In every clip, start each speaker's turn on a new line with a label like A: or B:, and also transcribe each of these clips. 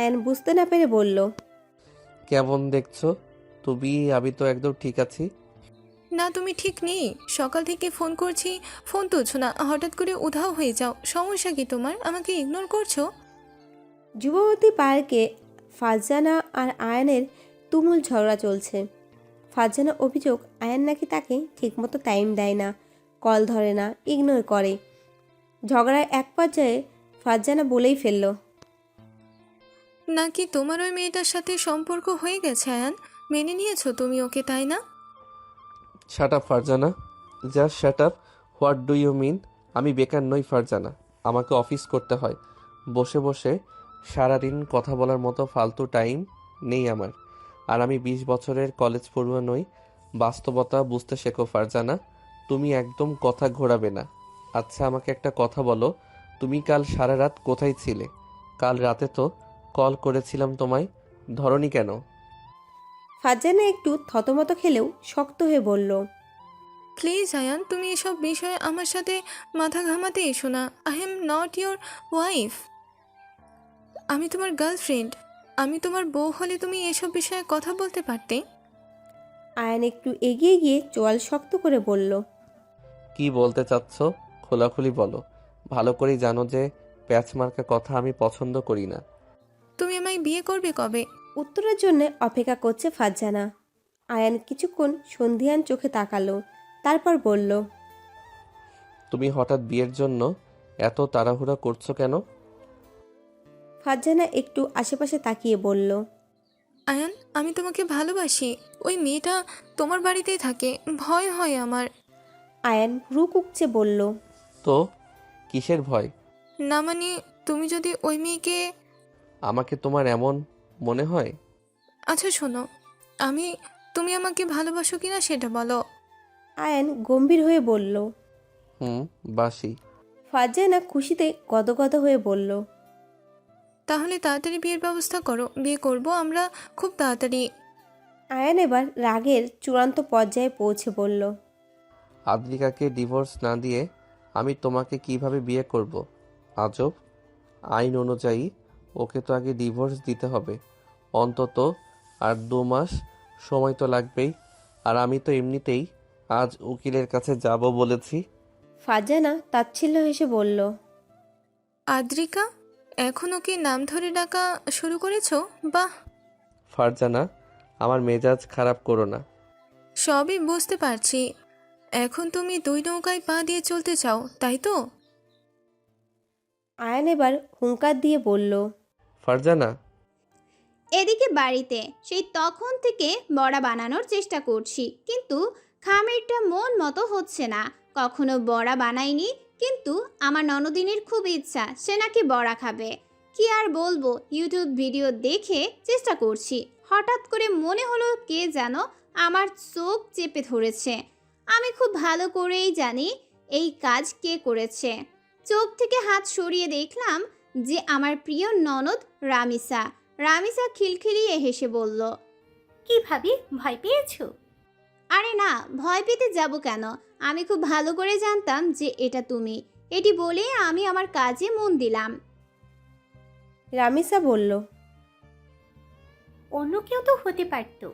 A: আয়ান বুঝতে না পেরে বলল,
B: কেমন দেখছো তুমি? আমি তো একদম ঠিক আছি।
C: না, তুমি ঠিক নেই। সকাল থেকে ফোন করছি, ফোন তুলছো না, হঠাৎ করে উধাও হয়ে যাও। সমস্যা কি তোমার? আমাকে ইগনোর করছো?
A: যুবতী পার্কে ফারজানা আর আয়ানের তুমুল ঝগড়া চলছে। ফারজানা অভিযোগ আয়ান নাকি তাকে ঠিকমতো টাইম দেয় না, কল ধরে না, ইগনোর করে। ঝগড়ার এক পর্যায়ে ফারজানা বলেই ফেলল,
C: নাকি তোমার ওই মেয়েটার সাথে সম্পর্ক হয়ে গেছে আয়ান? মেনে নিয়েছো তুমি ওকে, তাই না?
B: Shut up Farzana, just shut up. What do you mean? আমি বেকার নই ফারজানা, আমাকে অফিস করতে হয়। বসে বসে সারাদিন কথা বলার মতো ফালতু টাইম নেই আমার। আর আমি 20 বছরের কলেজ পড়ুয়া নই। বাস্তবতা বুঝতে শেখো ফারজানা, তুমি একদম কথা ঘোরাবে না। আচ্ছা আমাকে একটা কথা বলো, তুমি কাল সারা রাত কোথায় ছিলে? কাল রাতে তো কল করেছিলাম তোমায়, ধরনি কেন?
A: ফারজানা একটু থতমত খেলেও শক্ত হয়ে বলল,
C: প্লিজ আয়ান, তুমি এসব বিষয়ে আমার সাথে মাথা ঘামাতে এসো না। I am not your wife. আমি তোমার গার্লফ্রেন্ড। আমি তোমার বউ হলে তুমি এসব বিষয়ে কথা বলতে পারতে।
A: আয়ান একটু এগিয়ে গিয়ে চোয়াল শক্ত করে বলল,
B: কি বলতে চাচ্ছ খোলাখুলি বলো। ভালো করেই জানো যে প্যাচ মার্কা কথা আমি পছন্দ করি না।
C: তুমি আমায় বিয়ে করবে কবে?
A: উত্তরের জন্য অপেক্ষা করছে ফারজানা। আয়ান কিছুক্ষণ সন্ধিয়ান চোখে তাকালো, তারপর বলল,
B: তুমি হঠাৎ বিয়ের জন্য এত তাড়াহুড়া করছো কেন?
A: ফারজানা একটু আশেপাশে তাকিয়ে বলল,
C: আয়ান, আমি তোমাকে ভালোবাসি। ওই মেয়েটা তোমার বাড়িতেই থাকে, ভয় হয় আমার।
A: আয়ান ভ্রু কুঁকচে বলল,
B: তো কিসের ভয়?
C: না মানে, তুমি যদি ওই মেয়েকে...
B: আমাকে তোমার এমন মনে হয়?
C: আচ্ছা শোনো, আমি... তুমি আমাকে ভালোবাসো কিনা সেটা বলো।
A: আয়ান গম্ভীর হয়ে বলল।
B: হুম, বাসি।
A: ফারজানা খুশিতে গদগদ হয়ে বলল,
C: তাহলে তাড়াতাড়ি বিয়ের ব্যবস্থা করো, বিয়ে করব আমরা খুব তাড়াতাড়ি।
A: আয়ান এবার রাগের চূড়ান্ত পর্যায়ে পৌঁছে বলল,
B: আদ্রিকাকে ডিভোর্স না দিয়ে আমি তোমাকে কিভাবে বিয়ে করব? আজব। আইন অনুযায়ী ওকে তো আগে ডিভোর্স দিতে হবে অন্তত। আর 2 মাস সময় তো লাগবেই। আর আমি তো এমনিতেই আজ উকিলের কাছে যাব বলেছি।
A: ফারজানা তাচ্ছিল্য হেসে বলল,
C: আদ্রিকা? এখনও কি নাম ধরে ডাকা শুরু করেছো? বাহ!
B: ফারজানা, আমার মেজাজ খারাপ করো না।
C: সবই বুঝতে পারছি। এখন তুমি দুই নৌকায় পা দিয়ে চলতে চাও, তাই তো?
A: আয়ান এবার হুঙ্কার দিয়ে বলল,
B: ফারজানা,
D: এদিকে বাড়িতে সেই তখন থেকে বড়া বানানোর চেষ্টা করছি, কিন্তু খামিরটা মন মতো হচ্ছে না। কখনো বড়া বানাইনি, কিন্তু আমার ননদিনীর খুব ইচ্ছা সে নাকি বড়া খাবে। কি আর বলবো, ইউটিউব ভিডিও দেখে চেষ্টা করছি। হঠাৎ করে মনে হলো কে যেন আমার চোখ চেপে ধরেছে। আমি খুব ভালো করেই জানি এই কাজ কে করেছে। চোখ থেকে হাত সরিয়ে দেখলাম যে আমার প্রিয় ননদ রামিসা। রামিসা খিলখিলিয়ে হেসে বলল,
E: কি ভাবি, ভয় পেয়েছো?
D: আরে না, ভয় পেতে যাব কেন? আমি খুব ভালো করে জানতাম যে এটা তুমি। এটি বলে আমি আমার কাজে মন দিলাম।
A: রামিসা বলল,
E: অন্য কেউ তো হতে পারতো।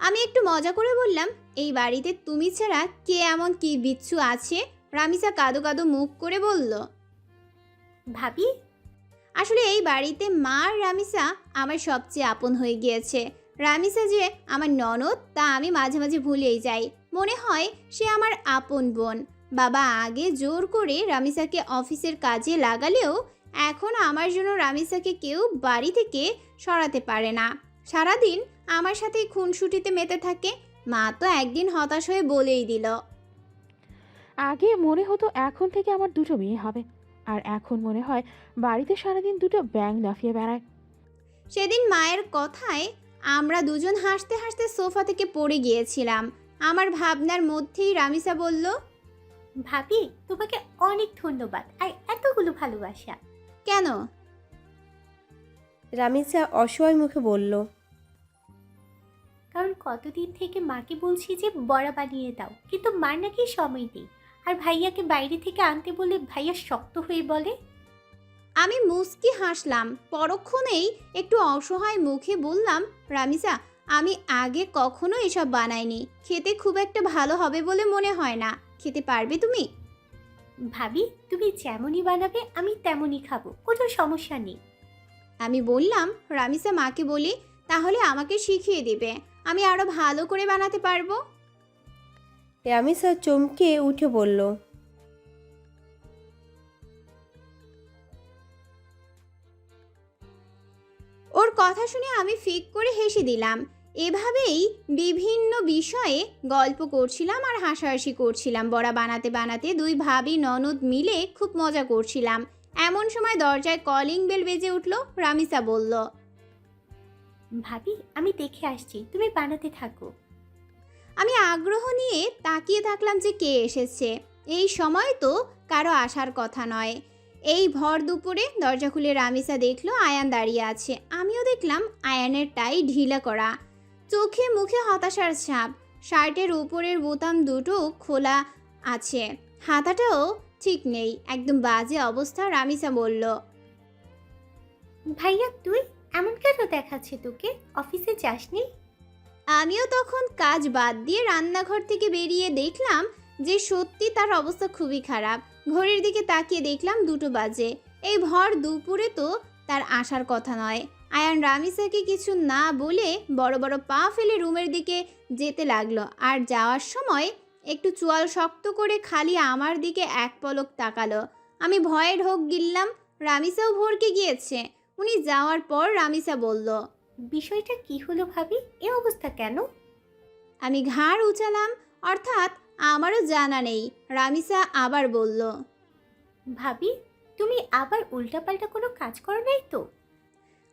D: আমি একটু মজা করে বললাম, এই বাড়িতে তুমি ছাড়া কে এমন কি বিচ্ছু আছে? রামিসা কাদো কাদো মুখ করে বলল,
E: ভাবি,
D: আসলে এই বাড়িতে মা আর রামিসা আমার সবচেয়ে আপন হয়ে গিয়েছে। রামিসা যে আমার ননদ তা আমি মাঝে মাঝে ভুলেই যাই। মনে হয় সে আমার আপন বোন। বাবা আগে জোর করে রামিসাকে অফিসের কাজে লাগালেও এখন আমার জন্য রামিসাকে কেউ বাড়ি থেকে সরাতে পারে না। সারাদিন আমার সাথেই খুনসুটিতে মেতে থাকে। মা তো একদিন হতাশ হয়ে বলেই দিল,
F: আগে মনে হতো এখন থেকে আমার দুটো মেয়ে হবে, আর এখন মনে হয় বাড়িতে সারাদিন দুটো ব্যাঙ লাফিয়ে বেড়ায়।
D: সেদিন মায়ের কথায় আমরা দুজন হাসতে হাসতে সোফা থেকে পড়ে গিয়েছিলাম। আমার ভাবনার মধ্যেই রামিসা বলল,
E: ভাবি তোমাকে অনেক ধন্যবাদ আর এতগুলো ভালোবাসা।
D: কেন?
A: রামিসা অসহায় মুখে বলল,
E: কারণ কতদিন থেকে মাকে বলছি যে বড়া বানিয়ে দাও, কিন্তু মার নাকি সময় নেই। আর ভাইয়াকে বাইরে থেকে আনতে বলে ভাইয়া শক্ত হয়ে বলে।
D: আমি মুচকি হাসলাম। পরক্ষণেই একটু অসহায় মুখে বললাম, রামিসা, আমি আগে কখনো এসব বানাইনি। খেতে খুব একটা ভালো হবে বলে মনে হয় না। খেতে পারবে তুমি?
E: ভাবি, তুমি যেমনই বানাবে আমি তেমনই খাবো, কোনো সমস্যা নেই।
D: আমি বললাম, রামিসা মাকে বলি, তাহলে আমাকে শিখিয়ে দিবে, আমি আরো ভালো করে বানাতে পারবো।
A: রামিসা চমকে উঠে বলল,
D: ওর কথা শুনে আমি ফিক করে হেসে দিলাম। এভাবেই বিভিন্ন বিষয়ে গল্প করছিলাম আর হাসাহাসি করছিলাম। বড়া বানাতে বানাতে দুই ভাবি ননদ মিলে খুব মজা করছিলাম। এমন সময় দরজায় কলিং বেল বেজে উঠল। রামিসা বলল,
E: ভাবি, আমি দেখে আসছি, তুমি বানাতে থাকো।
D: আমি আগ্রহ নিয়ে তাকিয়ে থাকলাম যে কে এসেছে। এই সময় তো কারো আসার কথা নয়। এই ভর দুপুরে দরজা খুলে রামিসা দেখলো আয়ান দাঁড়িয়ে আছে। আমিও দেখলাম আয়ানের টাই ঢিলা করা, চোখে মুখে হতাশার ছাপ। শার্টের উপরের বোতাম দুটো খোলা আছে, হাতাটাও ঠিক নেই, একদম বাজে অবস্থা। রামিসা বলল,
E: ভাইয়া তুই এমন কেন দেখাচ্ছে তোকে? অফিসে যাসনি?
D: আমিও তখন কাজ বাদ দিয়ে রান্নাঘর থেকে বেরিয়ে দেখলাম যে সত্যি তার অবস্থা খুবই খারাপ। ঘড়ির দিকে তাকিয়ে দেখলাম 2টো বাজে। এই ভর দুপুরে তো তার আসার কথা নয়। আয়ান রামিসাকে কিছু না বলে বড় বড় পা ফেলে রুমের দিকে যেতে লাগলো। আর যাওয়ার সময় একটু চোয়াল শক্ত করে খালি আমার দিকে এক পলক তাকালো। আমি ভয়ে ঢোক গিললাম। রামিসাও ভরকে গিয়েছে। উনি যাওয়ার পর রামিসা বলল,
E: বিষয়টা কি হলো ভাবি? এ অবস্থা কেন?
D: আমি ঘাড় উচালাম, অর্থাৎ আমারও জানা নেই। রামিসা আবার বলল,
E: ভাবি, তুমি আবার উল্টাপাল্টা কোনো কাজ করো নাই তো?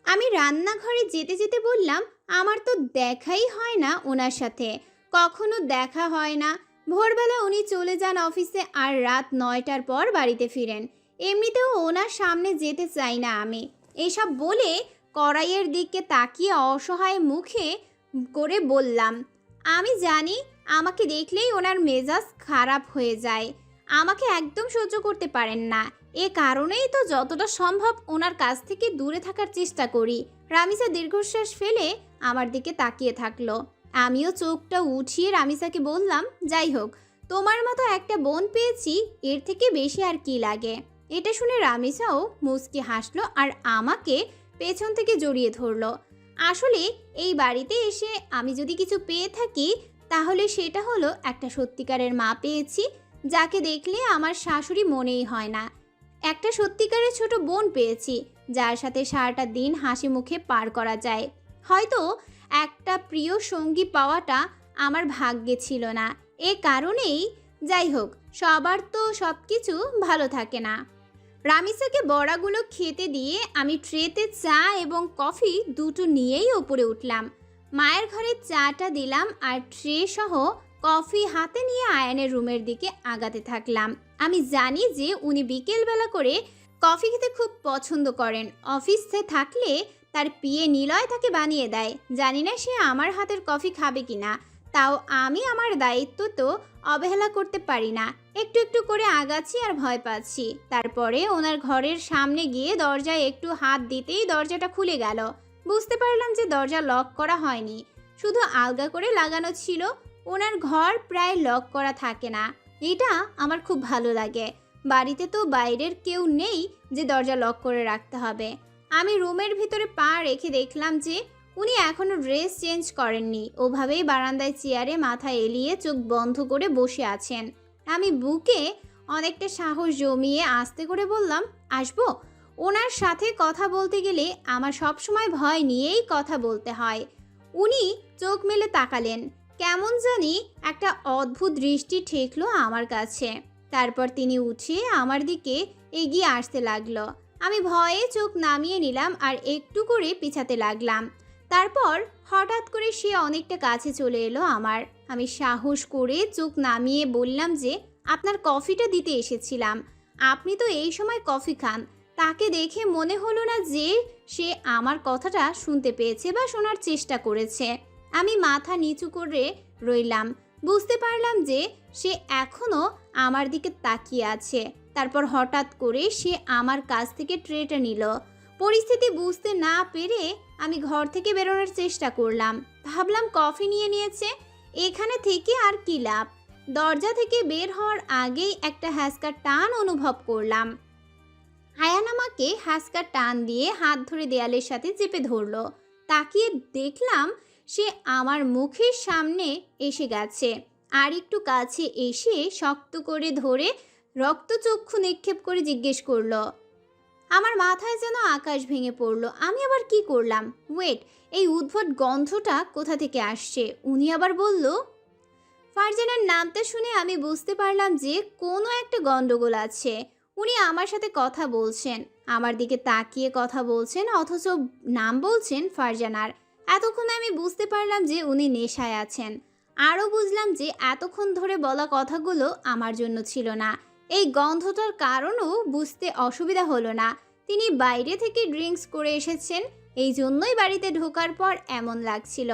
D: আমি রান্নাঘরে যেতে যেতে বললাম, আমার তো দেখাই হয় না ওনার সাথে, কখনো দেখা হয় না। ভোরবেলা উনি চলে যান অফিসে আর রাত 9টার পর বাড়িতে ফিরেন। এমনিতেও ওনার সামনে যেতে চাই না আমি। এসব বলে কড়াইয়ের দিকে তাকিয়ে অসহায় মুখে করে বললাম, আমি জানি আমাকে দেখলেই ওনার মেজাজ খারাপ হয়ে যায়, আমাকে একদম সহ্য করতে পারেন না। এ কারণেই তো যতটা সম্ভব ওনার কাছ থেকে দূরে থাকার চেষ্টা করি। রামিসা দীর্ঘশ্বাস ফেলে আমার দিকে তাকিয়ে থাকলো। আমিও চোখটা উঠিয়ে রামিসাকে বললাম, যাই হোক, তোমার মতো একটা বোন পেয়েছি, এর থেকে বেশি আর কি লাগে। এটা শুনে রামিসাও মুচকি হাসলো আর আমাকে পেছন থেকে জড়িয়ে ধরলো। আসলে এই বাড়িতে এসে আমি যদি কিছু পেয়ে থাকি তাহলে সেটা হলো একটা সত্যিকারের মা পেয়েছি, যাকে দেখলে আমার শাশুড়ি মনেই হয় না। একটা সত্যিকারের ছোট বোন পেয়েছি, যার সাথে সারাটা দিন হাসি মুখে পার করা যায়। হয়তো একটা প্রিয় সঙ্গী পাওয়াটা আমার ভাগ্যে ছিল না, এ কারণেই। যাই হোক, সবার তো সব কিছু ভালো থাকে না। রামিসাকে বড়াগুলো খেতে দিয়ে আমি ট্রেতে চা এবং কফি দুটো নিয়েই ওপরে উঠলাম। মায়ের ঘরে চাটা দিলাম আর ট্রে সহ কফি হাতে নিয়ে আয়ানের রুমের দিকে আগাতে থাকলাম। আমি জানি যে উনি বিকেলবেলা করে কফি খেতে খুব পছন্দ করেন। অফিসে থাকলে তার পিএ নিলয় তাকে বানিয়ে দেয়। জানি না সে আমার হাতের কফি খাবে কিনা, তাও আমি আমার দায়িত্ব তো অবহেলা করতে পারি না। একটু একটু করে আগাচ্ছি আর ভয় পাচ্ছি। তারপরে ওনার ঘরের সামনে গিয়ে দরজায় একটু হাত দিতেই দরজাটা খুলে গেল। বুঝতে পারলাম যে দরজা লক করা হয়নি, শুধু আলগা করে লাগানো ছিল। ওনার ঘর প্রায় লক করা থাকে না, এটা আমার খুব ভালো লাগে। বাড়িতে তো বাইরের কেউ নেই যে দরজা লক করে রাখতে হবে। আমি রুমের ভিতরে পা রেখে দেখলাম যে উনি এখনও ড্রেস চেঞ্জ করেননি, ওভাবেই বারান্দায় চেয়ারে মাথা এলিয়ে চোখ বন্ধ করে বসে আছেন। আমি বুকে অনেকটা সাহস জমিয়ে আস্তে করে বললাম, আসবো? ওনার সাথে কথা বলতে গেলে আমার সবসময় ভয় নিয়েই কথা বলতে হয়। উনি চোখ মেলে তাকালেন। কেমন জানি একটা অদ্ভুত দৃষ্টি ঠেকলো আমার কাছে। তারপর তিনি উঠে আমার দিকে এগিয়ে আসতে লাগলো। আমি ভয়ে চোখ নামিয়ে নিলাম আর একটু করে পিছাতে লাগলাম। তারপর হঠাৎ করে সে অনেকটা কাছে চলে এলো আমার। আমি সাহস করে চোখ নামিয়ে বললাম যে, আপনার কফিটা দিতে এসেছিলাম। আপনি তো এই সময় কফি খান। তাকে দেখে মনে হলো না যে সে আমার কথাটা শুনতে পেয়েছে বা শোনার চেষ্টা করেছে। আমি মাথা নিচু করে রইলাম। বুঝতে পারলাম যে সে এখনও আমার দিকে তাকিয়ে আছে। তারপর হঠাৎ করে সে আমার কাছ থেকে ট্রেটা নিল। পরিস্থিতি বুঝতে না পেরে আমি ঘর থেকে বেরোনোর চেষ্টা করলাম। ভাবলাম কফি নিয়ে নিয়েছে, এখানে থেকে আর কি লাভ। দরজা থেকে বের হওয়ার আগেই একটা হ্যাঁচকা টান অনুভব করলাম। আয়ান আমাকে হ্যাঁচকা টান দিয়ে হাত ধরে দেয়ালের সাথে চেপে ধরলো। তাকিয়ে দেখলাম সে আমার মুখের সামনে এসে গেছে। আর একটু কাছে এসে শক্ত করে ধরে রক্তচক্ষু নিক্ষেপ করে জিজ্ঞেস করলো। আমার মাথায় যেন আকাশ ভেঙে পড়লো। আমি আবার কি করলাম? ওয়েট, এই উদ্ভট গন্ধটা কোথা থেকে আসছে? উনি আবার বলল। ফারজানার নামটা শুনে আমি বুঝতে পারলাম যে কোনো একটা গন্ডগোল আছে। উনি আমার সাথে কথা বলছেন, আমার দিকে তাকিয়ে কথা বলছেন, অথচ নাম বলছেন ফারজানার। এতক্ষণ আমি বুঝতে পারলাম যে উনি নেশায় আছেন। আরও বুঝলাম যে এতক্ষণ ধরে বলা কথাগুলো আমার জন্য ছিল না। এই গন্ধটার কারণও বুঝতে অসুবিধা হলো না। তিনি বাইরে থেকে ড্রিঙ্কস করে এসেছেন, এই জন্যই বাড়িতে ঢোকার পর এমন লাগছিল।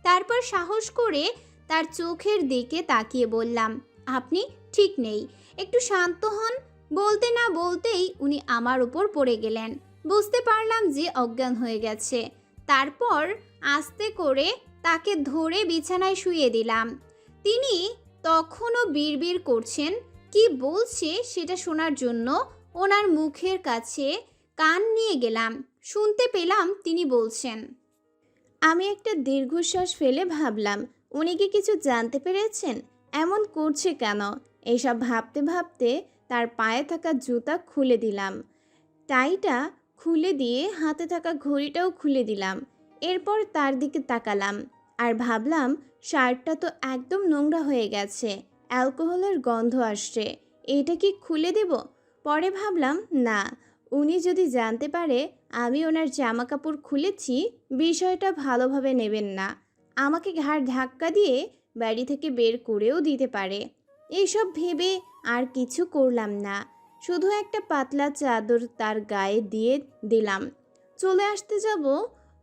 D: তারপর সাহস করে তার চোখের দিকে তাকিয়ে বললাম, আপনি ঠিক নেই, একটু শান্ত হন। বলতে না বলতেই উনি আমার উপর পড়ে গেলেন। বুঝতে পারলাম যে অজ্ঞান হয়ে গেছে। তারপর আস্তে করে তাকে ধরে বিছানায় শুইয়ে দিলাম। তিনি তখনও বিড়বিড় করছেন। কি বলছে সেটা শোনার জন্য ওনার মুখের কাছে কান নিয়ে গেলাম। শুনতে পেলাম তিনি বলছেন। আমি একটা দীর্ঘশ্বাস ফেলে ভাবলাম, উনি কি কিছু জানতে পেরেছেন? এমন করছে কেন? এইসব ভাবতে ভাবতে তার পায়ে থাকা জুতা খুলে দিলাম, টাইটা খুলে দিয়ে হাতে থাকা ঘড়িটাও খুলে দিলাম। এরপর তার দিকে তাকালাম আর ভাবলাম, শার্টটা তো একদম নোংরা হয়ে গেছে, অ্যালকোহলের গন্ধ আসছে, এটা কি খুলে দেব? পরে ভাবলাম, না, উনি যদি জানতে পারে আমি ওনার জামা কাপড় খুলেছি, বিষয়টা ভালোভাবে নেবেন না। আমাকে ঘাড় ধাক্কা দিয়ে বাড়ি থেকে বের করেও দিতে পারে। এইসব ভেবে আর কিছু করলাম না, শুধু একটা পাতলা চাদর তার গায়ে দিয়ে দিলাম। চলে আসতে যাব,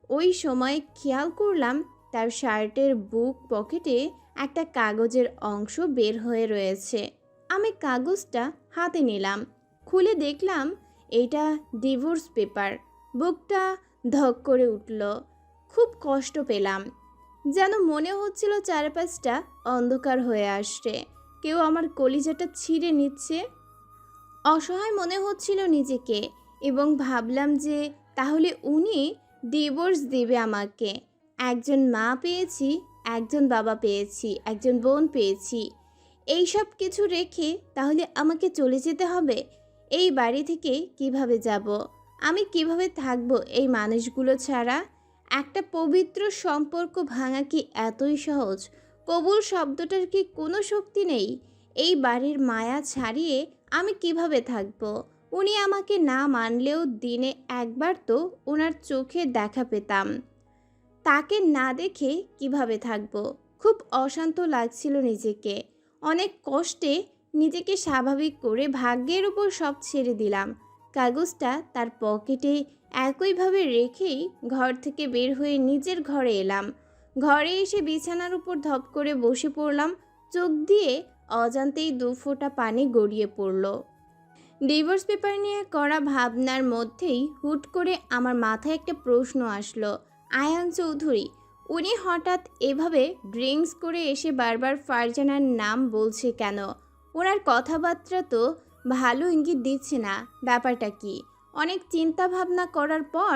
D: ওই সময় খেয়াল করলাম তার শার্টের বুক পকেটে একটা কাগজের অংশ বের হয়ে রয়েছে। আমি কাগজটা হাতে নিলাম, খুলে দেখলাম এটা ডিভোর্স পেপার। বুকটা ধক করে উঠল, খুব কষ্ট পেলাম। যেন মনে হচ্ছিল চারপাশটা অন্ধকার হয়ে আসছে, কেউ আমার কলিজাটা ছিঁড়ে নিচ্ছে। অসহায় মনে হচ্ছিল নিজেকে এবং ভাবলাম যে তাহলে উনি ডিভোর্স দেবে আমাকে। একজন মা পেয়েছি, একজন বাবা পেয়েছি, একজন বোন পেয়েছি। এই সব কিছু রেখে তাহলে আমাকে চলে যেতে হবে। এই বাড়ি থেকে কিভাবে যাব? আমি কিভাবে থাকব এই মানুষগুলো ছাড়া? একটা পবিত্র সম্পর্ক ভাঙা কি এতই সহজ? কবুল শব্দটার কি কোনো শক্তি নেই? এই বাড়ির মায়া ছাড়িয়ে আমি কিভাবে থাকব? উনি আমাকে না মানলেও দিনে একবার তো ওনার চোখে দেখা পেতাম। তাকে না দেখে কিভাবে থাকব? খুব অশান্ত লাগছিল নিজেকে। অনেক কষ্টে নিজেকে স্বাভাবিক করে ভাগ্যের উপর সব ছেড়ে দিলাম। কাগজটা তার পকেটে একইভাবে রেখেই ঘর থেকে বের হয়ে নিজের ঘরে এলাম। ঘরে এসে বিছানার উপর ধপ করে বসে পড়লাম। চোখ দিয়ে অজান্তেই 2 ফোঁটা পানি গড়িয়ে পড়ল। ডিভোর্স পেপার নিয়ে করা ভাবনার মধ্যেই হুট করে আমার মাথায় একটা প্রশ্ন আসলো। আয়ান চৌধুরী, উনি হঠাৎ এভাবে ড্রিঙ্কস করে এসে বারবার ফারজানার নাম বলছে কেন? ওনার কথাবার্তা তো ভালো ইঙ্গিত দিচ্ছে না। ব্যাপারটা কি? অনেক চিন্তা ভাবনা করার পর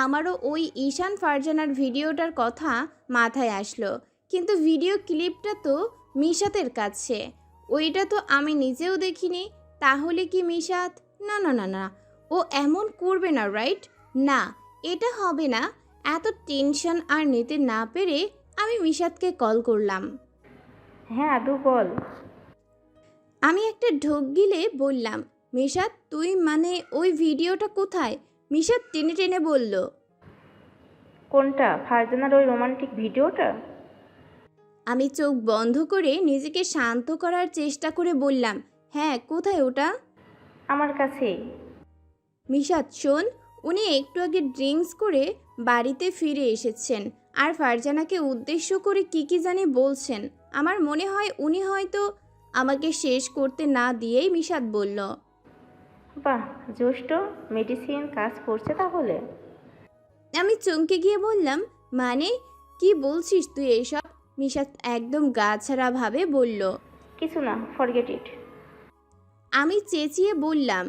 D: আমারও ওই ঈশান ফারজানার ভিডিওটার কথা মাথায় আসলো। কিন্তু ভিডিও ক্লিপটা তো মিশাতের কাছে, ওইটা তো আমি নিজেও দেখিনি। তাহলে কি মিশাত? না না না না, ও এমন করবে না, রাইট? না, এটা হবে না। এত টেনশন আর নিতে না পেরে আমি মিশাতকে কল করলাম।
F: হ্যাঁ আদু বল।
D: আমি একটা ঢোক গিলে বললাম, মিশাত তুই মানে ওই ভিডিওটা কোথায়? মিশাত টেনে টেনে বলল,
F: কোনটা? ফারজানার ওই রোমান্টিক ভিডিওটা?
D: আমি চোখ বন্ধ করে নিজেকে শান্ত করার চেষ্টা করে বললাম, হ্যাঁ, কোথায় ওটা?
F: আমার কাছেই।
D: মিশাত শোন, উনি একটু আগে ড্রিঙ্কস করে বাড়িতে ফিরে এসেছেন আর ফারজানাকে উদ্দেশ্য করে কি জানি বলছেন। আমার মনে হয় উনি হয়তো আমাকে শেষ করতে না দিয়েই মিশাত বলল,
F: বাহ, জ্যৈষ্ঠ মেডিসিন কাজ করছে তাহলে।
D: আমি চমকে গিয়ে বললাম, মানে কি বলছিস তুই এইসব? মিশাত একদম গাছাড়া ভাবে বলল।
F: কিছু না, ফরগেট ইট।
D: আমি চেঁচিয়ে বললাম,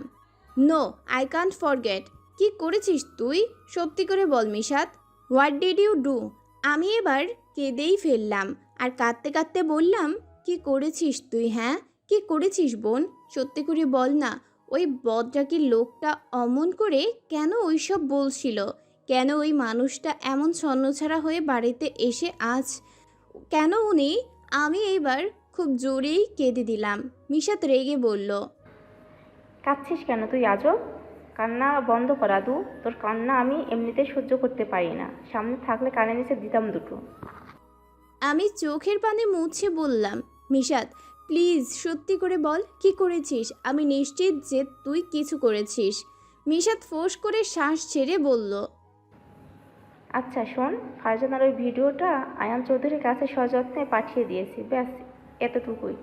D: নো, আই কান্ট ফরগেট। কি করেছিস তুই? সত্যি করে বল মিশাত, হোয়াট ডিড ইউ ডু? আমি এবার কেঁদেই ফেললাম আর কাঁদতে কাঁদতে বললাম, কি করেছিস তুই? হ্যাঁ, কি করেছিস বোন? সত্যি করে বল না। ওই বদরাগী লোকটা অমন করে কেন ওইসব বলছিল? কেন ওই মানুষটা এমন ছন্নছাড়া হয়ে বাড়িতে এসে আজ কেন উনি? আমি এইবার খুব জোরেই কেঁদে দিলাম। মিশাত রেগে বলল,
F: কাঁদছিস কেন তুই আজব? কান্না বন্ধ কর আদু, তোর কান্না আমি এমনিতেই সহ্য করতে পারি না। সামনে থাকলে কানে নিচে দিতাম দুটো।
D: আমি চোখের পানি মুছে বললাম, মিশাত প্লিজ সত্যি করে বল, কি করেছিস? আমি নিশ্চিত যে তুই কিছু করেছিস। মিশাত ফোঁস করে শ্বাস ছেড়ে বলল,
F: আচ্ছা শোন, ফারজানার ওই ভিডিওটা আয়ান চৌধুরীর কাছে সযত্নে পাঠিয়ে দিয়েছি, ব্যাস এতটুকুই।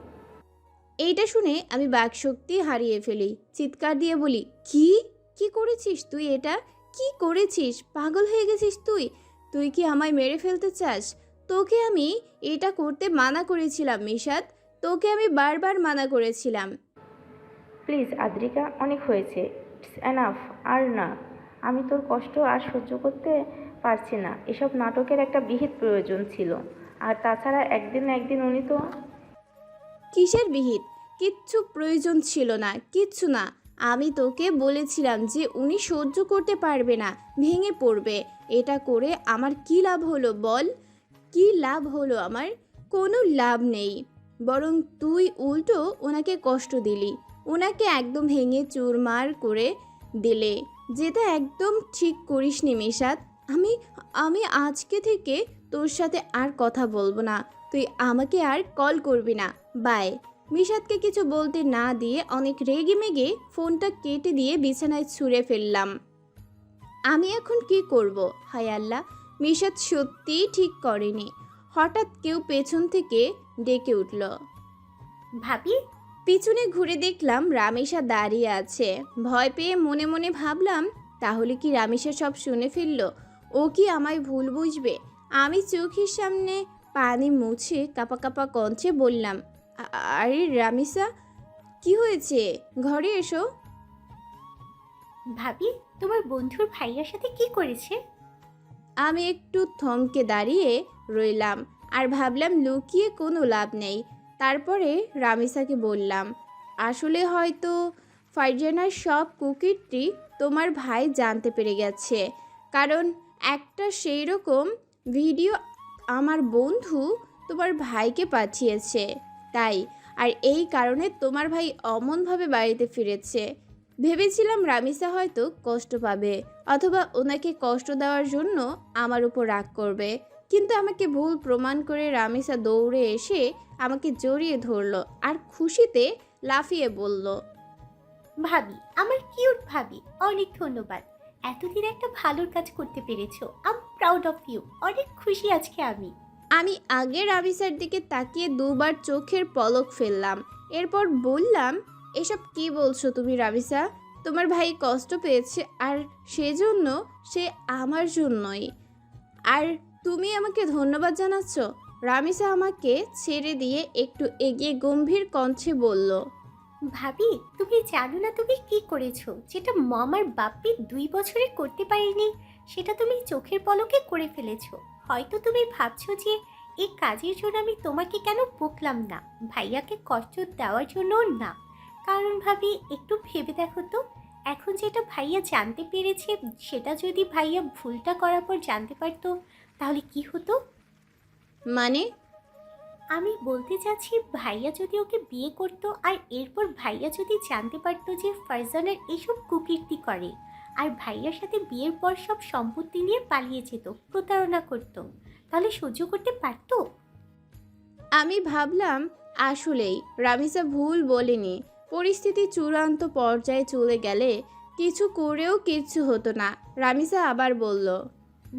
D: এইটা শুনে আমি বাকশক্তি হারিয়ে ফেলি। চিৎকার দিয়ে বলি, কি? কি করেছিস তুই? এটা কি করেছিস? পাগল হয়ে গেছিস তুই? তুই কি আমায় মেরে ফেলতে চাস? তোকে আমি এটা করতে মানা করেছিলাম মিশাত, তোকে আমি বারবার মানা করেছিলাম।
F: প্লিজ আদ্রিকা, অনেক হয়েছে, ইটস এনাফ। আর না, আমি তোর কষ্ট আর সহ্য করতে পারছি না। এসব নাটকের একটা বিহিত প্রয়োজন ছিল। আর তাছাড়া একদিন না একদিন উনি তো।
D: কিসের বিহিত? কিচ্ছু প্রয়োজন ছিল না, কিচ্ছু না। আমি তোকে বলেছিলাম যে উনি সহ্য করতে পারবে না, ভেঙে পড়বে। এটা করে আমার কি লাভ হলো বল? কি লাভ হলো আমার? কোনো লাভ নেই। বরং তুই উল্টো ওনাকে কষ্ট দিলি, ওনাকে একদম ভেঙে চুরমার করে দিলে, যেটা একদম ঠিক করিসনি মিশাত। আমি আমি আজকে থেকে তোর সাথে আর কথা বলবো না। তুই আমাকে আর কল করবি না, বাই। মিশাতকে কিছু বলতে না দিয়ে অনেক রেগে মেগে ফোনটা কেটে দিয়ে বিছানায় ছুঁড়ে ফেললাম। আমি এখন কি করব? হায় আল্লাহ, মিশাত সত্যিই ঠিক করেনি। হঠাৎ কেউ পেছন থেকে ডেকে উঠল।
E: ভাবি,
D: পিছনে ঘুরে দেখলাম রামেশা দাঁড়িয়ে আছে। ভয় পেয়ে মনে মনে ভাবলাম, তাহলে কি রামেশা সব শুনে ফেললো? ও কি আমায় ভুল বুঝবে? আমি চোখের সামনে পানি মুছে কাপা কাপা কণ্ঠে বললাম, আরে রামিসা, কি হয়েছে? ঘরে এসো।
E: ভাবি, তোমার বন্ধুর ভাইয়ার সাথে কি করেছে?
D: আমি একটু থমকে দাঁড়িয়ে রইলাম আর ভাবলাম লুকিয়ে কোনো লাভ নেই। তারপরে রামিসাকে বললাম, আসলে হয়তো ফারজানার সব কুকিরটি তোমার ভাই জানতে পেরে গেছে। কারণ একটা সেই রকম ভিডিও আমার বন্ধু তোমার ভাইকে পাঠিয়েছে, তাই। আর এই কারণে তোমার ভাই অমনভাবে বাড়িতে ফিরেছে। ভেবেছিলাম রামিসা হয়তো কষ্ট পাবে, অথবা ওনাকে কষ্ট দেওয়ার জন্য আমার উপর রাগ করবে। কিন্তু আমাকে ভুল প্রমাণ করে রামিসা দৌড়ে এসে আমাকে জড়িয়ে ধরলো আর খুশিতে লাফিয়ে বলল,
E: ভাবি, আমার কিউট ভাবি, অনেক ধন্যবাদ। এতদিন একটা ভালোর কাজ করতে পেরেছো। I am proud of you. অনেক খুশি আজকে আমি।
D: আমি আগে রামিসার দিকে তাকিয়ে দুবার চোখের পলক ফেললাম। এরপর বললাম, এসব কি বলছো তুমি রামিসা? তোমার ভাই কষ্ট পেয়েছে আর সেজন্য সে আমার জন্যই। আর তুমি আমাকে ধন্যবাদ জানাচ্ছ? রামিসা আমাকে ছেড়ে দিয়ে একটু এগিয়ে গম্ভীর কণ্ঠে বলল,
E: ভাবি, তুমি জানো না তুমি কি করেছো? যেটা মামার বাপ্পি 2 বছরে করতে পারেনি, সেটা তুমি চোখের পলকে করে ফেলেছো। হয়তো তুমি ভাবছো যে এই কাজের জন্য আমি তোমাকে কেন বকলাম না, ভাইয়াকে কষ্ট দেওয়ার জন্য না। কারণ ভাবি, একটু ভেবে দেখো তো, এখন যেটা ভাইয়া জানতে পেরেছে, সেটা যদি ভাইয়া ভুলটা করার পর জানতে পারতো, তাহলে কি হতো?
D: মানে?
E: আমি বলতে চাচ্ছি, ভাইয়া যদি ওকে বিয়ে করতো আর এরপর ভাইয়া যদি জানতে পারতো যে ফারজানার এইসব কুকীর্তি করে, আর ভাইয়ার সাথে বিয়ের পর সব সম্পত্তি নিয়ে পালিয়ে যেত, প্রতারণা করতো, তাহলে সহ্য করতে পারতো?
D: আমি ভাবলাম আসলেই রামিসা ভুল বলেনি। পরিস্থিতি চূড়ান্ত পর্যায়ে চলে গেলে কিছু করেও কিচ্ছু হতো না। রামিসা আবার বলল,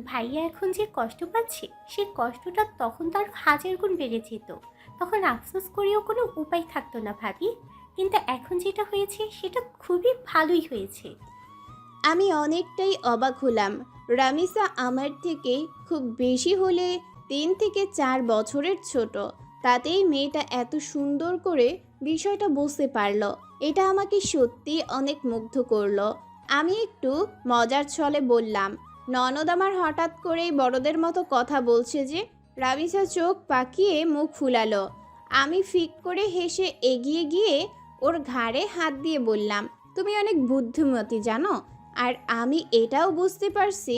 E: ভাইয়া এখন যে কষ্ট পাচ্ছে, সে কষ্টটা তখন তার 1000 গুণ বেড়ে যেত। তখন আফসোস করেও কোনো উপায় থাকতো না ভাবি। কিন্তু এখন যেটা হয়েছে সেটা খুবই ভালোই হয়েছে।
D: আমি অনেকটাই অবাক হলাম। রামিসা আমার থেকে খুব বেশি হলে 3 থেকে 4 বছরের ছোট। তাতেই মেয়েটা এত সুন্দর করে বিষয়টা বুঝতে পারলো। এটা আমাকে সত্যি অনেক মুগ্ধ করলো। আমি একটু মজার ছলে বললাম, ননদ আমার হঠাৎ করেই বড়দের মতো কথা বলছে যে। রামিসা চোখ পাকিয়ে মুখ ফুলালো। আমি ফিক করে হেসে এগিয়ে গিয়ে ওর ঘাড়ে হাত দিয়ে বললাম, তুমি অনেক বুদ্ধিমতী জানো। আর আমি এটাও বুঝতে পারছি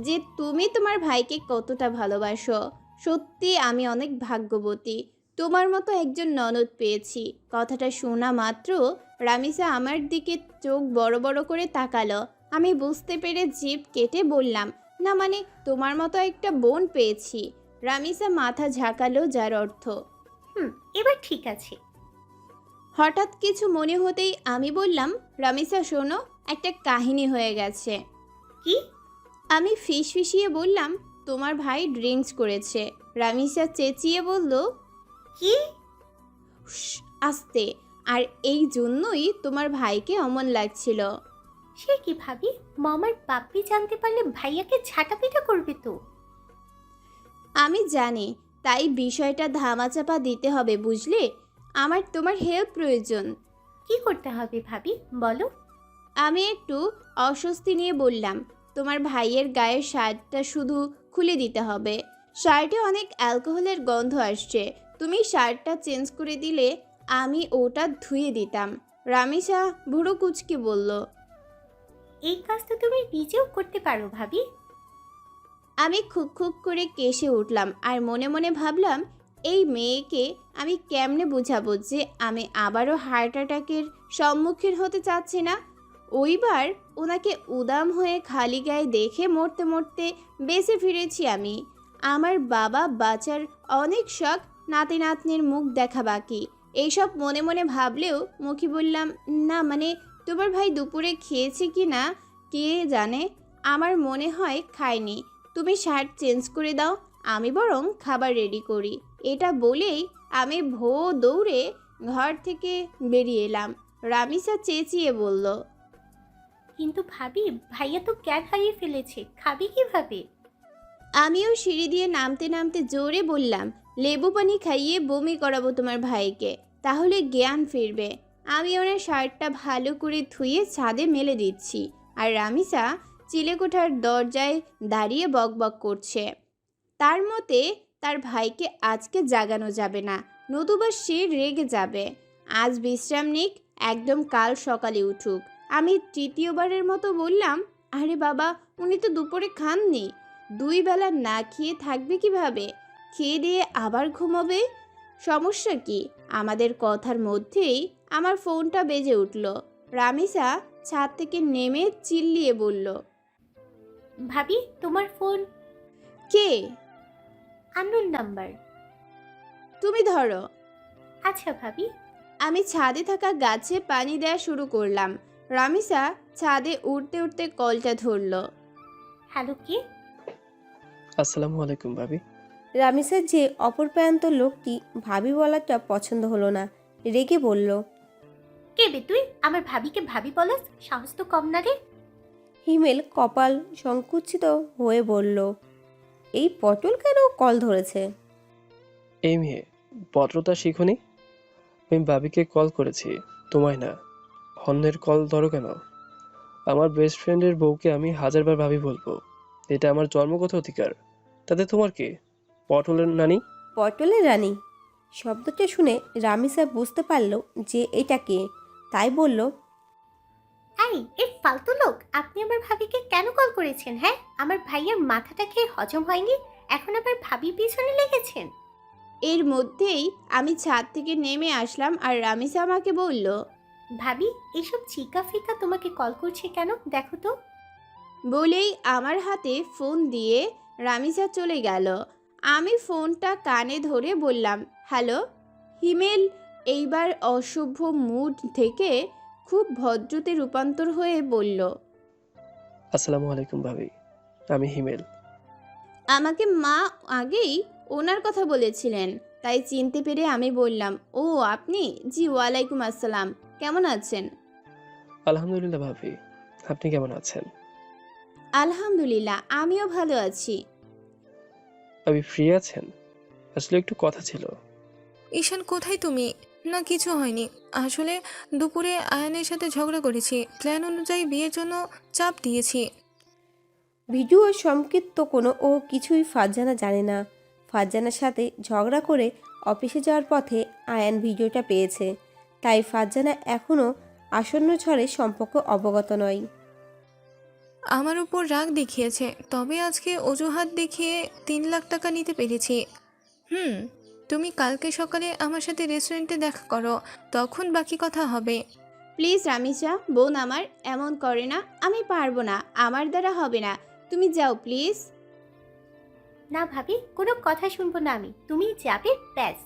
D: যে তুমি তোমার ভাইকে কতটা ভালোবাসো। সত্যি আমি অনেক ভাগ্যবতী, তোমার মতো একজন ননদ পেয়েছি। কথাটা শোনা মাত্র রামিসা আমার দিকে চোখ বড় বড় করে তাকালো। আমি বুঝতে পেরে জিভ কেটে বললাম, না মানে তোমার মতো একটা বোন পেয়েছি। রামিসা মাথা ঝাঁকালো, যার অর্থ
E: এবার ঠিক আছে।
D: হঠাৎ কিছু মনে হতেই আমি বললাম, রামিসা শোনো, একটা কাহিনী হয়ে গেছে।
E: কি?
D: আমি ফিসফিসিয়ে বললাম, তোমার ভাই ড্রিঙ্কস করেছে। রামিসা চেঁচিয়ে বলল,
E: কি?
D: "হুশ, আস্তে। আর এই জন্যই তোমার ভাইকে অমন লাগছিল।
E: সে কি ভাবি, মামার বাপ্পি জানতে পারলে ভাইয়াকে ঝাঁটাপিটা করবে তো।
D: আমি জানি, তাই বিষয়টা ধামাচাপা দিতে হবে, বুঝলে? আমার তোমার হেল্প প্রয়োজন।
E: কি করতে হবে ভাবি, বলো।
D: আমি একটু অস্বস্তি নিয়ে বললাম, তোমার ভাইয়ের গায়ের শার্টটা শুধু খুলে দিতে হবে। শার্টে অনেক অ্যালকোহলের গন্ধ আসছে। তুমি শার্টটা চেঞ্জ করে দিলে আমি ওটা ধুয়ে দিতাম। রামিসা ভুরু কুচকে বলল।
E: এই কাজ তো তুমি নিজেও করতে পারো ভাবি।
D: আমি খুক খুক করে কেসে উঠলাম আর মনে মনে ভাবলাম, এই মেয়েকে আমি কেমনে বুঝাবো যে আমি আবারও হার্ট অ্যাটাকের সম্মুখীন হতে চাচ্ছি না। ওইবার ওনাকে উদাম হয়ে খালি গায়ে দেখে মরতে মরতে বেঁচে ফিরেছি আমি। আমার বাবা বাঁচার অনেক শখ, নাতি নাতনির মুখ দেখা বাকি। এইসব মনে মনে ভাবলেও মুখে বললাম, না মানে তোমার ভাই দুপুরে খেয়েছে কি না কে জানে। আমার মনে হয় খায়নি। তুমি শার্ট চেঞ্জ করে দাও, আমি বরং খাবার রেডি করি। এটা বলেই আমি দৌড়ে ঘর থেকে বেরিয়ে এলাম। রামিসা চেঁচিয়ে বলল,
E: কিন্তু ভাবি, ভাইয়া তো জ্ঞান হারিয়ে ফেলেছে, খাবি কিভাবে?
D: আমিও সিঁড়ি দিয়ে নামতে নামতে জোরে বললাম, লেবু পানি খাইয়ে বমি করাবো তোমার ভাইকে, তাহলে জ্ঞান ফিরবে। আমি ওনার শার্টটা ভালো করে ধুয়ে ছাদে মেলে দিচ্ছি, আর রামিসা চিলেকোঠার দরজায় দাঁড়িয়ে বকবক করছে। তার মতে তার ভাইকে আজকে জাগানো যাবে না, নতুবা সে রেগে যাবে। আজ বিশ্রাম নিক, একদম কাল সকালে উঠুক। আমি তৃতীয়বারের মতো বললাম, আরে বাবা, উনি তো দুপুরে খাননি। 2 বেলা না খেয়ে থাকবে কিভাবে? খেয়ে দিয়ে আবার ঘুমোবে। সমস্যা কি? আমাদের কথার মধ্যেই আমার ফোনটা বেজে উঠল। রামিসা ছাদ থেকে নেমে চিল্লিয়ে বলল,
E: ভাবি, তোমার ফোন।
D: কে?
E: Unknown number.
D: তুমি ধরো।
E: আচ্ছা ভাবি।
D: আমি ছাদে থাকা গাছে পানি দেওয়া শুরু করলাম। রামিসা ছাদে উঠতে উঠতে কলটা ধরল।
E: হ্যালো, কে?
G: আসসালামু আলাইকুম ভাবি।
A: রামিসার যে অপর প্রান্ত লোকটি ভাবি বলাটা পছন্দ হলো না, রেগে বলল।
E: কে বে তুই? আমার ভাবিকে ভাবি বলাস? সাহস তো কম না রে।
A: হিমেল কপাল সংকুচিত হয়ে বলল, এই পটল কেন কল ধরেছে?
G: এই মেয়ে, ভদ্রতা শিখুনি? আমি ভাবিকে কল করেছি, তোমায় না। অন্যের কল ধরো কেন? আমার বেস্ট ফ্রেন্ডের বউকে আমি 1000বার ভাবি বলবো, এটা আমার জন্মগত অধিকার। তাতে তোমার কি? পটলের নানি?
A: পটলের রানী শব্দটা শুনে রামিসা বুঝতে পারল যে এটা কে, তাই বলল,
E: এই ফালতু লোক, আপনি আমার ভাবিকে কেন কল করেছেন? হ্যাঁ, আমার ভাইয়ের মাথাটা খেয়ে হজম হয়নি, এখন আবার ভাবির পিছনে লেগেছেন।
D: এর মধ্যেই আমি ছাদ থেকে নেমে আসলাম আর রামিসা আমাকে বলল,
E: ভাবি, এসব চিকা ফিকা তোমাকে কল করছে কেন, দেখো তো।
D: বলেই আমার হাতে ফোন দিয়ে রামিসা চলে গেল। আমি ফোনটা কানে ধরে বললাম, হ্যালো। হিমেল এইবার অশুভ মুড থেকে খুব ভদ্রতে রূপান্তর হয়ে বলল,
G: আসসালামু আলাইকুম ভাবি, আমি হিমেল।
D: আমাকে মা আগেই ওনার কথা বলেছিলেন, তাই চিনতে পেরে আমি বললাম, ও আপনি? জি ওয়ালাইকুম আসসালাম। কেমন আছেন?
G: আলহামদুলিল্লাহ ভাবি, আপনি কেমন আছেন?
D: আলহামদুলিল্লাহ, আমিও ভালো আছি।
G: ভাবি ফ্রি আছেন? আসলে একটু কথা ছিল।
C: ঈশান কোথায় তুমি? না কিছু হয়নি। আসলে দুপুরে আয়ানের সাথে ঝগড়া করেছি, প্ল্যান অনুযায়ী বিয়ের জন্য চাপ দিয়েছি।
A: ভিডিও সংক্ষিপ্ত কোনো ও কিছুই ফারজানা জানে না। ফারজানার সাথে ঝগড়া করে অফিসে যাওয়ার পথে আয়ান ভিডিওটা পেয়েছে, তাই ফারজানা এখনও আসন্ন ঝড়ে সম্পর্ক অবগত নয়।
C: আমার উপর রাগ দেখিয়েছে, তবে আজকে অজুহাত দেখিয়ে 3 লাখ টাকা নিতে পেরেছি। তুমি কালকে সকালে আমার সাথে রেস্টুরেন্টে দেখা করো, তখন বাকি কথা হবে।
D: প্লিজ রামিসা, বোন আমার এমন করে না। আমি পারবো না, আমার দ্বারা হবে না। তুমি যাও প্লিজ।
E: না ভাবি, কোনো কথা শুনবো না আমি, তুমি যাবে ব্যাস।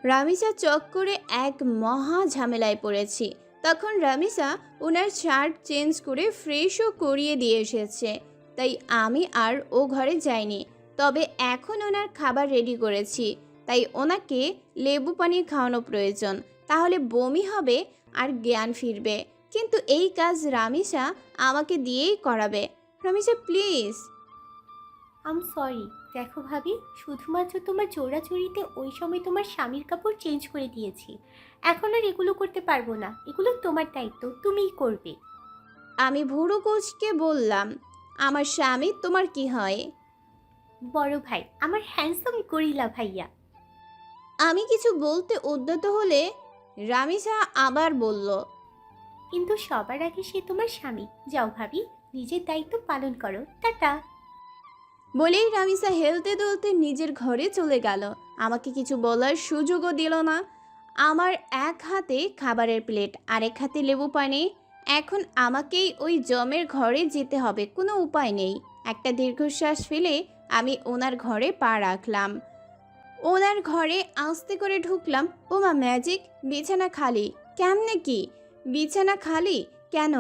D: রামিসা চক করে এক মহা ঝামেলায় পড়েছি। তখন রামিসা ওনার শার্ট চেঞ্জ করে ফ্রেশও করিয়ে দিয়ে এসেছে, তাই আমি আর ও ঘরে যাইনি। তবে এখন ওনার খাবার রেডি করেছি, তাই ওনাকে লেবু পানি খাওয়ানো প্রয়োজন, তাহলে বমি হবে আর জ্ঞান ফিরবে। কিন্তু এই কাজ রামিসা আমাকে দিয়েই করাবে। রামিসা প্লিজ।
E: I'm sorry. দেখো ভাবি, শুধুমাত্র তোমার চোরাচুরিতে ওই সময় তোমার স্বামীর কাপড় চেঞ্জ করে দিয়েছি। এখন আর এগুলো করতে পারবো না, এগুলো তোমার দায়িত্ব, তুমিই করবে।
D: আমি ভুরু কুচকে বললাম, আমার স্বামী তোমার কি হয়?
E: বড় ভাই, আমার হ্যান্ডসাম গরিলা ভাইয়া।
D: আমি কিছু বলতে উদ্যত হলে রামিসা আবার বলল,
E: কিন্তু সবার আগে সে তোমার স্বামী। যাও ভাবি, নিজের দায়িত্ব পালন করো, টাটা।
D: বলেই রামিসা হেলতে দুলতে নিজের ঘরে চলে গেল। আমাকে কিছু বলার সুযোগও দিল না। আমার এক হাতে খাবারের প্লেট, আরেক হাতে লেবু পানি। এখন আমাকেই ওই জমের ঘরে যেতে হবে, কোনো উপায় নেই। একটা দীর্ঘশ্বাস ফেলে আমি ওনার ঘরে পা রাখলাম। ওনার ঘরে আস্তে করে ঢুকলাম। ওমা ম্যাজিক, বিছানা খালি। কেমনে কি বিছানা খালি কেন?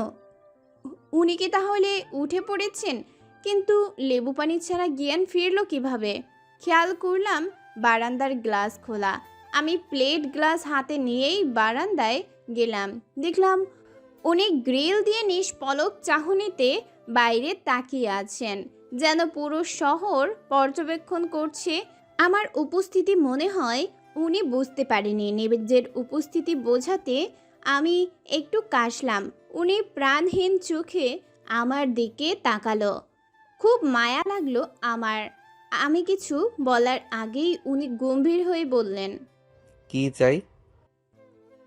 D: উনি কি তাহলে উঠে পড়েছেন? কিন্তু লেবু পানি ছাড়া জ্ঞান ফিরল কিভাবে? খেয়াল করলাম বারান্দার গ্লাস খোলা। আমি প্লেট গ্লাস হাতে নিয়েই বারান্দায় গেলাম। দেখলাম উনি গ্রিল দিয়ে নিষ্পলক চাহনিতে বাইরে তাকিয়ে আছেন, যেন পুরো শহর পর্যবেক্ষণ করছে। আমার উপস্থিতি মনে হয় উনি বুঝতে পারেনি। নিজের উপস্থিতি বোঝাতে আমি একটু কাশলাম। উনি প্রাণহীন চোখে আমার দিকে তাকালো। খুব মায়া লাগলো আমার। আমি কিছু বলার আগেই উনি গম্ভীর হয়ে বললেন,
B: কি চাই?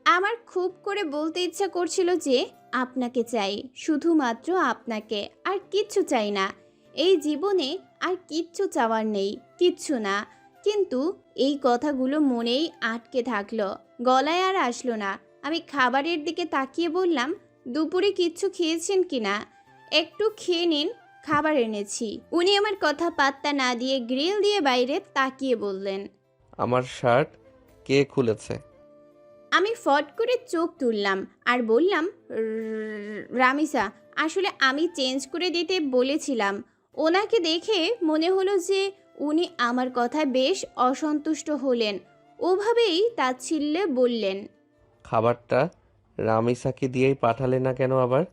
D: আমার খুব করে বলতে ইচ্ছা করছিল যে আপনাকে চাই, শুধুমাত্র আপনাকে, আর কিচ্ছু চাই না। এই জীবনে আর কিচ্ছু চাওয়ার নেই, কিচ্ছু না। কিন্তু এই কথাগুলো মনেই আটকে থাকলো, গলায় আর আসলো না। আমি খাবারের দিকে তাকিয়ে বললাম, দুপুরে কিচ্ছু খেয়েছেন কিনা? একটু খেয়ে নিন, খাবার এনেছি। উনি আমার কথা পাত্তা না দিয়ে গ্রিল দিয়ে বাইরে তাকিয়ে বললেন,
B: আমার শার্ট কে খুলেছে?
D: আমি ফট করে চোখ তুললাম আর বললাম, রামিসা, আসলে আমি চেঞ্জ করে দিতে বলেছিলাম। ওনাকে দেখে মনে হলো যে উনি আমার কথায় বেশ অসন্তুষ্ট হলেন। ওভাবেই তাচ্ছিল্যে বললেন,
B: খাবারটা রামিসাকে দিয়েই পাঠালে না কেন আবার?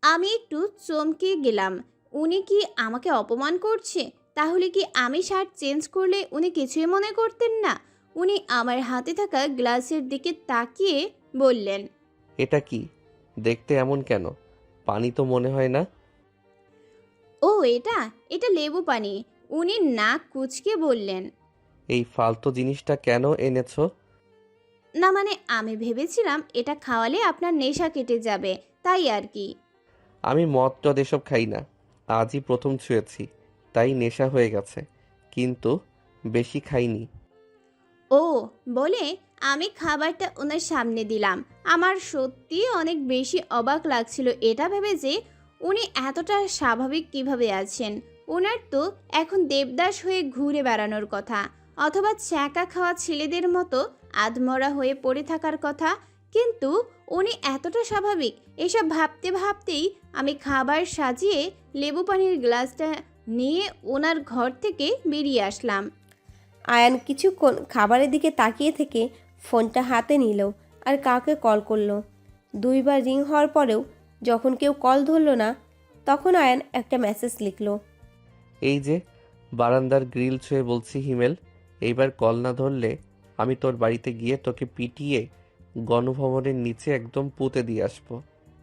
D: আমি একটু চমকে গেলাম। উনি কি আমাকে অপমান করছে? তাহলে কি আমি শার্ট চেঞ্জ করলে উনি কিছুই মনে করতেন না? উনি আমার হাতে থাকা গ্লাসের দিকে তাকিয়ে বললেন,
B: এটা কি দেখতে এমন কেন? পানি তো মনে হয় না।
D: ও এটা এটা লেবু পানি। উনি নাক কুঁচকে বললেন,
B: এই ফালতু জিনিসটা কেন এনেছো?
D: না মানে আমি ভেবেছিলাম এটা খাওয়ালে আপনার নেশা কেটে যাবে, তাই আর কি।
B: আমি মদ টদ এসব খাই না, আজই প্রথম ছুঁয়েছি, তাই নেশা হয়ে গেছে, কিন্তু বেশি খাইনি।
D: ও বলে আমি খাবারটা ওনার সামনে দিলাম। আমার সত্যি অনেক বেশি অবাক লাগছিল এটা ভেবে যে উনি এতটা স্বাভাবিক কিভাবে আছেন। ওনার তো এখন দেবদাস হয়ে ঘুরে বেড়ানোর কথা, অথবা ছ্যাঁকা খাওয়া ছেলেদের মতো আধমরা হয়ে পড়ে থাকার কথা। কিন্তু উনি এতটা স্বাভাবিক, এসব ভাবতে ভাবতেই আমি খাবার সাজিয়ে লেবু পানির গ্লাসটা নিয়ে ওনার ঘর থেকে বেরিয়ে আসলাম।
A: আয়ান কিছুক্ষণ খাবারের দিকে তাকিয়ে থেকে ফোনটা হাতে নিল আর কাউকে কল করলো। 2বার রিং হওয়ার পরেও যখন কেউ কল ধরলো না, তখন আয়ান একটা মেসেজ লিখলো।
B: এই যে বারান্দার গ্রিল ছুঁয়ে বলছি হিমেল, এইবার কল না ধরলে আমি তোর বাড়িতে গিয়ে তোকে পিটিয়ে গণভবনের নিচে একদম পুঁতে দিয়ে আসবো।